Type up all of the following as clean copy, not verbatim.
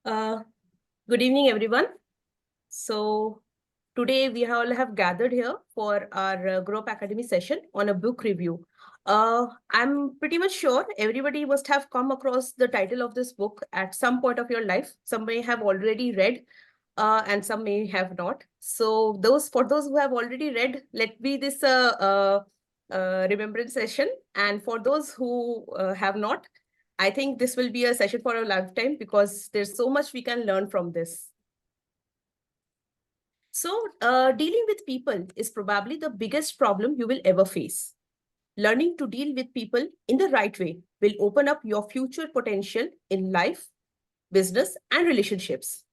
Uh, Good evening, everyone. So today we all have gathered here for our Growup Academy session on a book review. I'm pretty much sure everybody must have come across the title of this book at some point of your life. Some may have already read, and some may have not. So for those who have already read, let be this remembrance session. And for those who have not, I think this will be a session for a lifetime because there's so much we can learn from this. So, dealing with people is probably the biggest problem you will ever face. Learning to deal with people in the right way will open up your future potential in life, business, and relationships.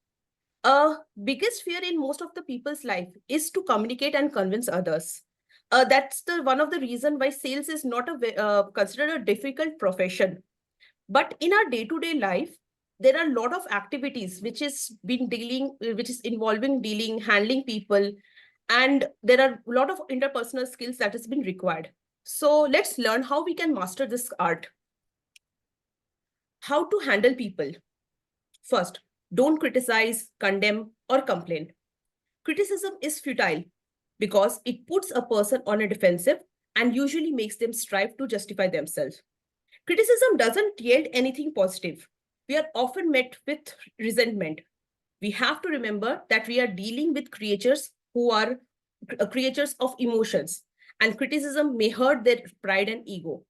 Biggest fear in most of the people's life is to communicate and convince others. That's the one of the reason why sales is not considered a difficult profession. But in our day-to-day life, there are a lot of activities which is involving dealing, handling people, and there are a lot of interpersonal skills that has been required. So let's learn how we can master this art. How to handle people. First, don't criticize, condemn, or complain. Criticism is futile because it puts a person on a defensive and usually makes them strive to justify themselves. Criticism doesn't yield anything positive. We are often met with resentment. We have to remember that we are dealing with creatures who are creatures of emotions, and criticism may hurt their pride and ego.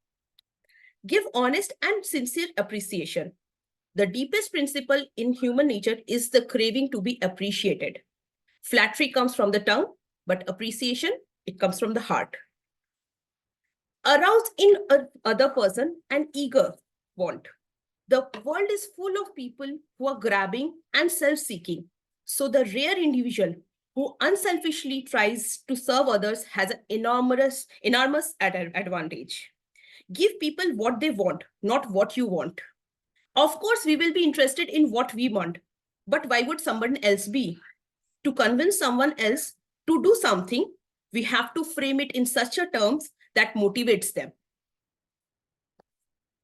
Give honest and sincere appreciation. The deepest principle in human nature is the craving to be appreciated. Flattery comes from the tongue, but appreciation, it comes from the heart. Arouse in other person an eager want. The world is full of people who are grabbing and self-seeking. So the rare individual who unselfishly tries to serve others has an enormous advantage. Give people what they want, not what you want. Of course, we will be interested in what we want, but why would someone else be? To convince someone else to do something, we have to frame it in such a terms that motivates them.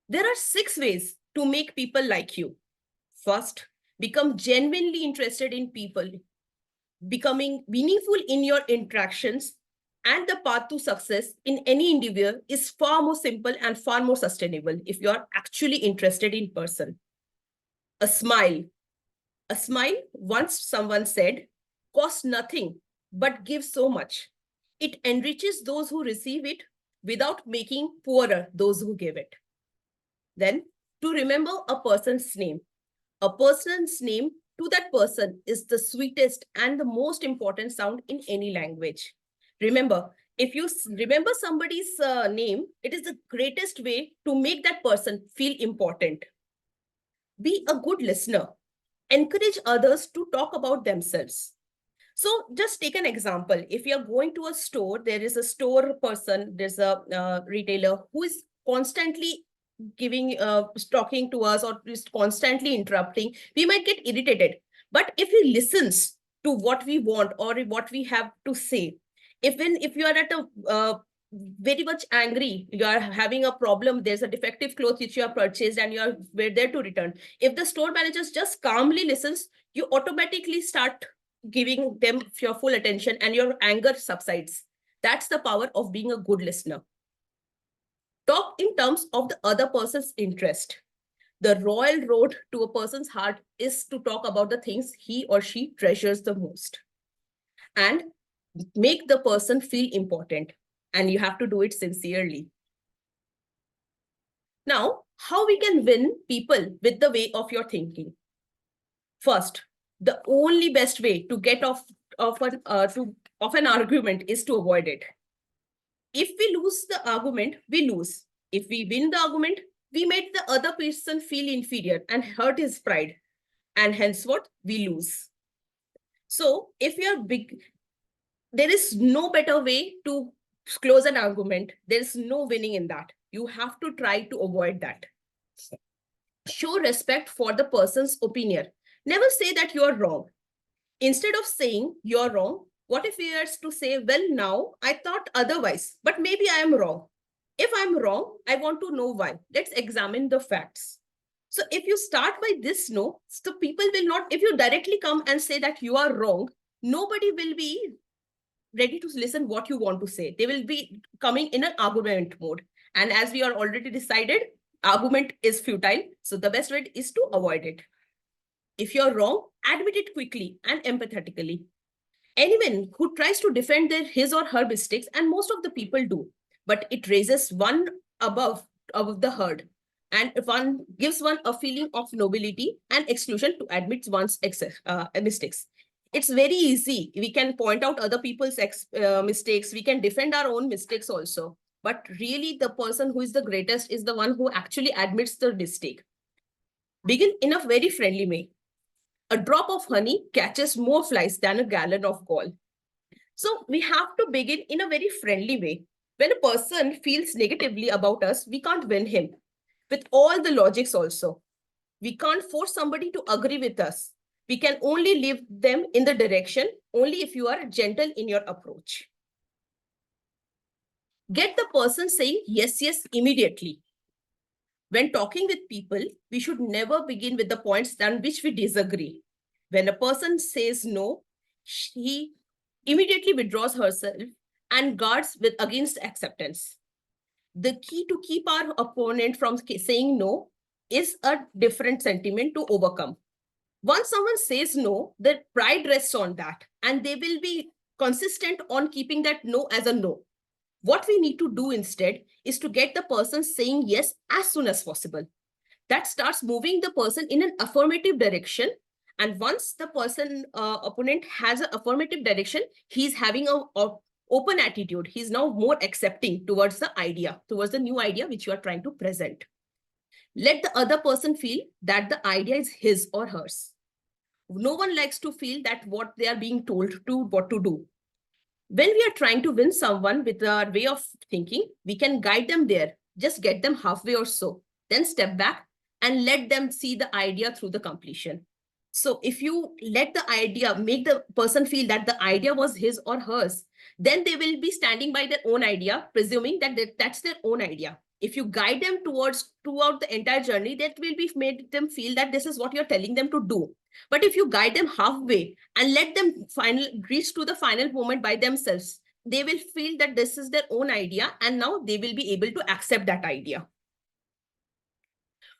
There are 6 ways to make people like you. First, become genuinely interested in people, becoming meaningful in your interactions, and the path to success in any individual is far more simple and far more sustainable if you are actually interested in person. A smile. A smile, once someone said, costs nothing but gives so much. It enriches those who receive it without making poorer those who give it. Then, to remember a person's name. A person's name to that person is the sweetest and the most important sound in any language. Remember, if you remember somebody's name, it is the greatest way to make that person feel important. Be a good listener. Encourage others to talk about themselves. So just take an example. If you're going to a store, there is a store person, there's a retailer who is constantly talking to us or is constantly interrupting. We might get irritated. But if he listens to what we want or what we have to say, if you are at a very much angry, you are having a problem, there's a defective clothes which you have purchased and you are there to return. If the store manager just calmly listens, you automatically start giving them your full attention and your anger subsides. That's the power of being a good listener. Talk in terms of the other person's interest. The royal road to a person's heart is to talk about the things he or she treasures the most and make the person feel important. And you have to do it sincerely. Now, how we can win people with the way of your thinking? First, the only best way to get off an argument is to avoid it. If we lose the argument, we lose. If we win the argument, we make the other person feel inferior and hurt his pride. And henceforth, we lose. So if you're big, there is no better way to close an argument. There's no winning in that. You have to try to avoid that. Show respect for the person's opinion. Never say that you're wrong. Instead of saying you're wrong, what if we are to say, well, now I thought otherwise, but maybe I am wrong. If I'm wrong, I want to know why. Let's examine the facts. So if you start by this no, so people will not, if you directly come and say that you are wrong, nobody will be ready to listen what you want to say. They will be coming in an argument mode. And as we are already decided, argument is futile. So the best way is to avoid it. If you're wrong, admit it quickly and empathetically. Anyone who tries to defend his or her mistakes, and most of the people do, but it raises one above the herd, and one gives one a feeling of nobility and exclusion to admit one's mistakes. It's very easy. We can point out other people's mistakes. We can defend our own mistakes also. But really, the person who is the greatest is the one who actually admits the mistake. Begin in a very friendly way. A drop of honey catches more flies than a gallon of gall. So we have to begin in a very friendly way. When a person feels negatively about us, we can't win him with all the logics also. We can't force somebody to agree with us. We can only leave them in the direction only if you are gentle in your approach. Get the person saying yes, yes immediately. When talking with people, we should never begin with the points on which we disagree. When a person says no, she immediately withdraws herself and guards against acceptance. The key to keep our opponent from saying no is a different sentiment to overcome. Once someone says no, their pride rests on that, and they will be consistent on keeping that no as a no. What we need to do instead is to get the person saying yes as soon as possible. That starts moving the person in an affirmative direction. And once the person, opponent has an affirmative direction, he's having a open attitude. He's now more accepting towards the idea, towards the new idea which you are trying to present. Let the other person feel that the idea is his or hers. No one likes to feel that what they are being told to what to do. When we are trying to win someone with our way of thinking, we can guide them there. Just get them halfway or so. Then step back and let them see the idea through the completion. So if you let the idea, make the person feel that the idea was his or hers, then they will be standing by their own idea, presuming that that's their own idea. If you guide them throughout the entire journey, that will be made them feel that this is what you're telling them to do. But if you guide them halfway and let them reach to the final moment by themselves, they will feel that this is their own idea, and now they will be able to accept that idea.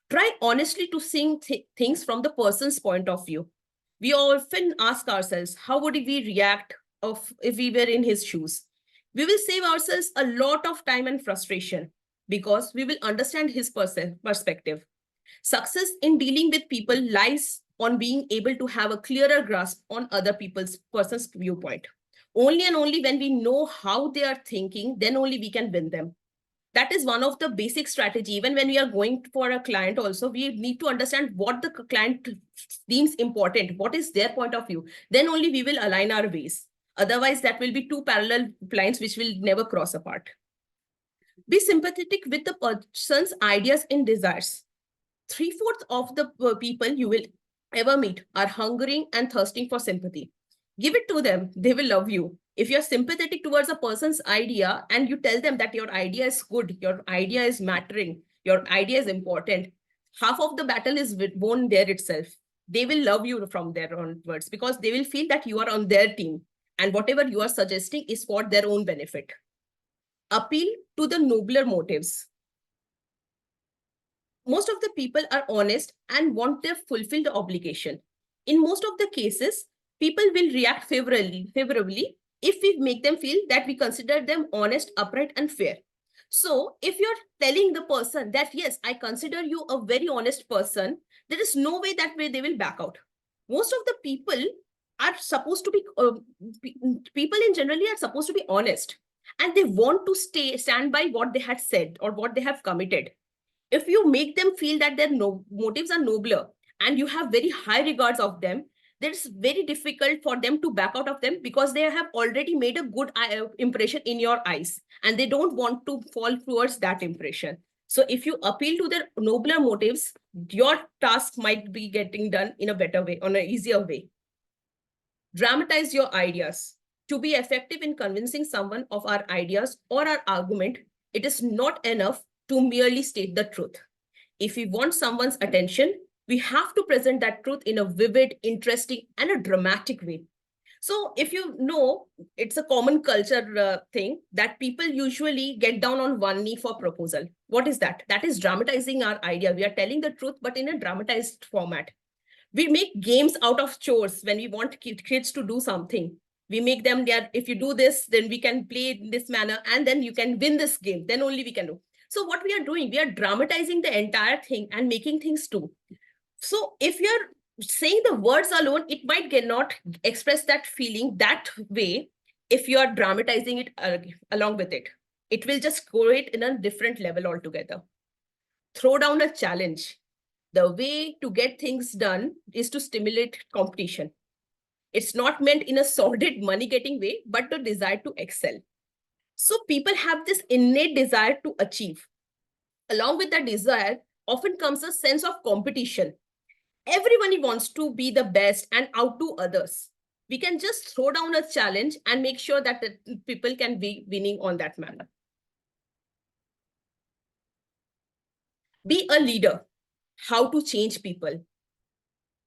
Try honestly to see things from the person's point of view. We often ask ourselves, how would we react if we were in his shoes? We will save ourselves a lot of time and frustration because we will understand his perspective. Success in dealing with people lies on being able to have a clearer grasp on other person's viewpoint. Only and only when we know how they are thinking, then only we can win them. That is one of the basic strategy. Even when we are going for a client also, we need to understand what the client deems important, what is their point of view. Then only we will align our ways. Otherwise, that will be two parallel lines which will never cross apart. Be sympathetic with the person's ideas and desires. 3/4 of the people you will ever meet are hungering and thirsting for sympathy. Give it to them. They will love you. If you're sympathetic towards a person's idea and you tell them that your idea is good, your idea is mattering, your idea is important, half of the battle is won there itself. They will love you from there onwards because they will feel that you are on their team and whatever you are suggesting is for their own benefit. Appeal to the nobler motives. Most of the people are honest and want to fulfill the obligation. In most of the cases, people will react favorably if we make them feel that we consider them honest, upright, and fair. So if you're telling the person that, yes, I consider you a very honest person, there is no way that way they will back out. Most of the people are supposed to be, people in generally are supposed to be honest, and they want to stand by what they had said or what they have committed. If you make them feel that their motives are nobler and you have very high regards of them, it's very difficult for them to back out of them because they have already made a good impression in your eyes and they don't want to fall towards that impression. So if you appeal to their nobler motives, your task might be getting done in a better way, on an easier way. Dramatize your ideas. To be effective in convincing someone of our ideas or our argument, it is not enough to merely state the truth. If we want someone's attention, we have to present that truth in a vivid, interesting, and a dramatic way. So if you know, it's a common culture thing that people usually get down on one knee for proposal. What is that? That is dramatizing our idea. We are telling the truth, but in a dramatized format. We make games out of chores when we want kids to do something. We make them there. If you do this, then we can play in this manner, and then you can win this game. Then only we can do. So what we are doing, we are dramatizing the entire thing and making things too. So if you're saying the words alone, it might not express that feeling that way. If you are dramatizing it along with it, it will just go it in a different level altogether. Throw down a challenge. The way to get things done is to stimulate competition. It's not meant in a sordid money-getting way, but the desire to excel. So people have this innate desire to achieve. Along with that desire, often comes a sense of competition. Everyone wants to be the best and outdo others. We can just throw down a challenge and make sure that the people can be winning on that manner. Be a leader. How to change people.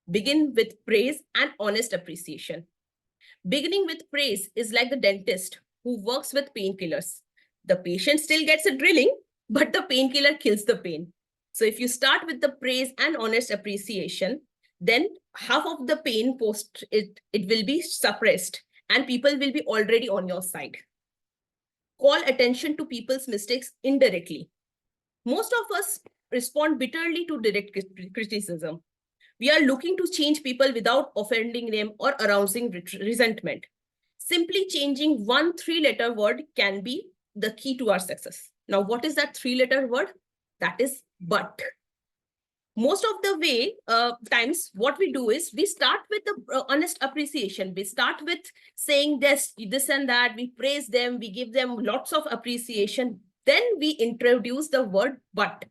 Begin with praise and honest appreciation. Beginning with praise is like the dentist who works with painkillers. The patient still gets a drilling, but the painkiller kills the pain. So if you start with the praise and honest appreciation, then half of the pain post it will be suppressed and people will be already on your side. Call attention to people's mistakes indirectly. Most of us respond bitterly to direct criticism. We are looking to change people without offending them or arousing resentment. Simply changing one 3-letter word can be the key to our success. Now, what is that 3-letter word? That is but. Most of the way, times, what we do is we start with the honest appreciation. We start with saying this and that. We praise them. We give them lots of appreciation. Then we introduce the word but.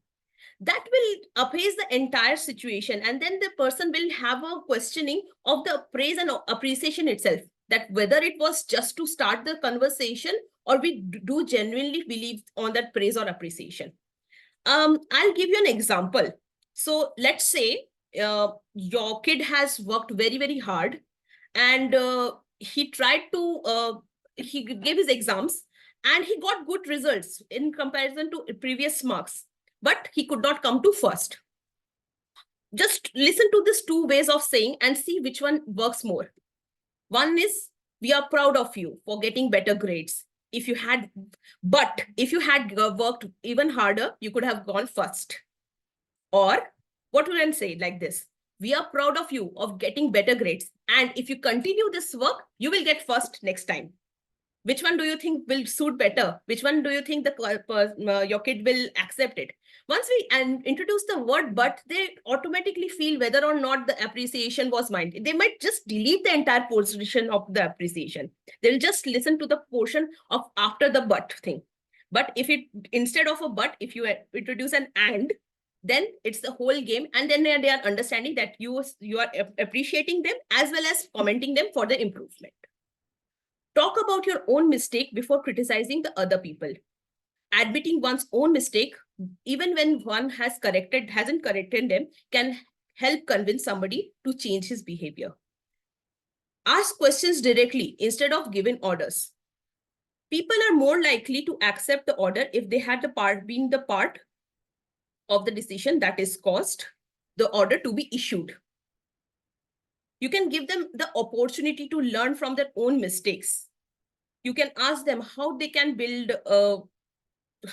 That will appraise the entire situation, and then the person will have a questioning of the praise and appreciation itself, that whether it was just to start the conversation or we do genuinely believe on that praise or appreciation. I'll give you an example. So let's say your kid has worked very, very hard, and he tried to, he gave his exams and he got good results in comparison to previous marks, but he could not come to first. Just listen to these two ways of saying and see which one works more. One is, we are proud of you for getting better grades. If you had worked even harder, you could have gone first. Or what would I say like this? We are proud of you of getting better grades. And if you continue this work, you will get first next time. Which one do you think will suit better? Which one do you think your kid will accept it? Once we introduce the word but, they automatically feel whether or not the appreciation was mine. They might just delete the entire portion of the appreciation. They'll just listen to the portion of after the but thing. But if it, instead of a but, if you introduce an and, then it's the whole game. And then they are understanding that you are appreciating them as well as commenting them for the improvement. Talk about your own mistake before criticizing the other people. Admitting one's own mistake, even when one hasn't corrected them, can help convince somebody to change his behavior. Ask questions directly instead of giving orders. People are more likely to accept the order if they had been the part of the decision that is caused the order to be issued. You can give them the opportunity to learn from their own mistakes. You can ask them how they can build,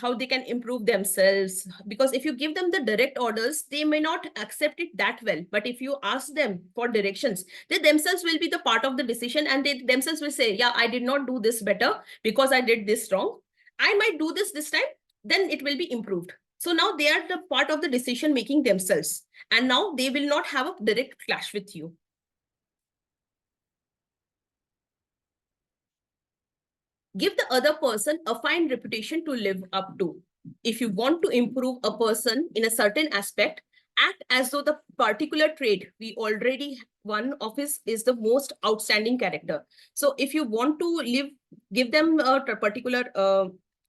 how they can improve themselves. Because if you give them the direct orders, they may not accept it that well. But if you ask them for directions, they themselves will be the part of the decision, and they themselves will say, yeah, I did not do this better because I did this wrong. I might do this time, then it will be improved. So now they are the part of the decision making themselves. And now they will not have a direct clash with you. Give the other person a fine reputation to live up to. If you want to improve a person in a certain aspect, act as though the particular trait one of his is the most outstanding character. So if you want to give them a particular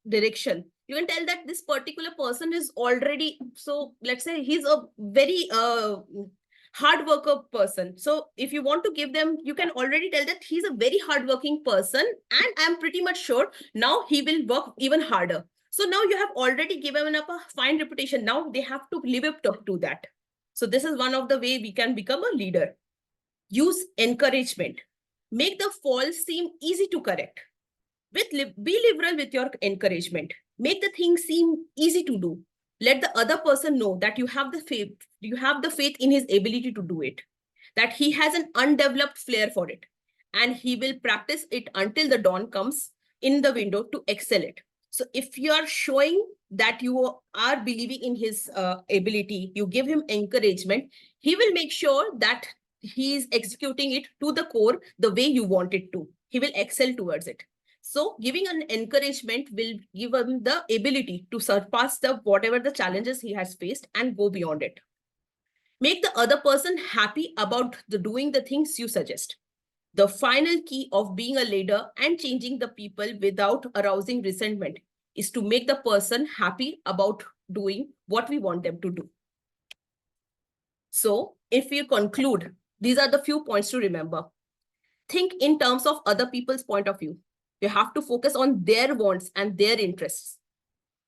direction, You can tell that this particular person is already, so let's say he's a very hard worker person. So if you want to give them, you can already tell that he's a very hardworking person, and I'm pretty much sure now he will work even harder. So now you have already given up a fine reputation. Now they have to live up to that. So this is one of the way we can become a leader. Use encouragement. Make the faults seem easy to correct. Be liberal with your encouragement. Make the thing seem easy to do. Let the other person know that you have the faith in his ability to do it, that he has an undeveloped flair for it, and he will practice it until the dawn comes in the window to excel it. So if you are showing that you are believing in his ability, you give him encouragement, he will make sure that he is executing it to the core the way you want it to. He will excel towards it. So giving an encouragement will give him the ability to surpass whatever the challenges he has faced and go beyond it. Make the other person happy about doing the things you suggest. The final key of being a leader and changing the people without arousing resentment is to make the person happy about doing what we want them to do. So if we conclude, these are the few points to remember. Think in terms of other people's point of view. You have to focus on their wants and their interests.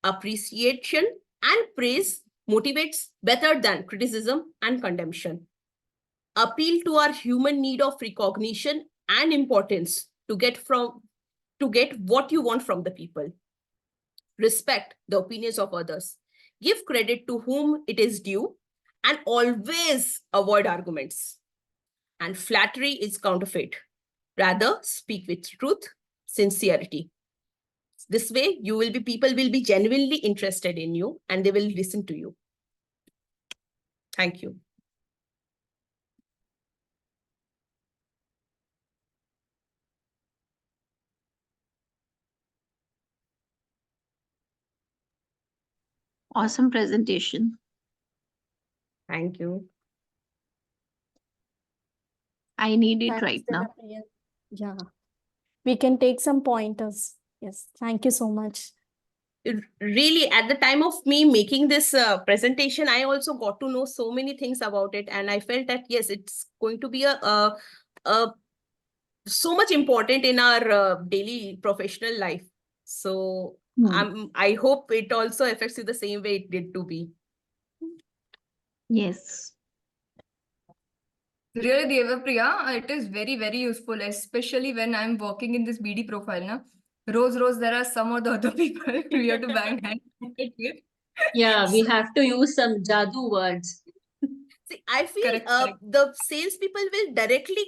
Appreciation and praise motivates better than criticism and condemnation. Appeal to our human need of recognition and importance to get what you want from the people. Respect the opinions of others. Give credit to whom it is due, and always avoid arguments. And flattery is counterfeit. Rather, speak with truth, sincerity. This way, people will be genuinely interested in you and they will listen to you. Thank you. Awesome presentation. Thank you. I need it Thanks, right now. Priya. Yeah, we can take some pointers. Yes, thank you so much. Really, at the time of me making this presentation, I also got to know so many things about it, and I felt that yes, it's going to be so much important in our daily professional life. So I hope it also affects you the same way it did to me. Yes. Really, Devapriya, it is very, very useful, especially when I'm working in this BD profile. Na? Rose, there are some of the other people we have to bang hands with. Yeah, we have to use some jadoo words. See, I feel Correct. the salespeople will directly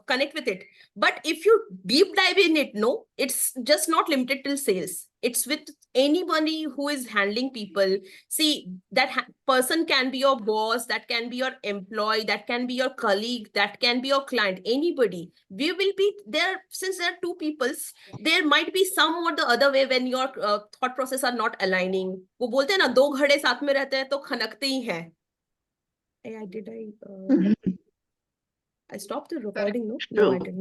connect with it. But if you deep dive in it, no, it's just not limited to sales. It's with anybody who is handling people. See, that person can be your boss, that can be your employee, that can be your colleague, that can be your client, anybody. We will be there, since there are two peoples, there might be some or the other way when your thought process are not aligning. वो बोलते हैं ना, दो घड़े साथ में रहते हैं तो खनकते ही हैं. I stopped the recording, no? No, I didn't.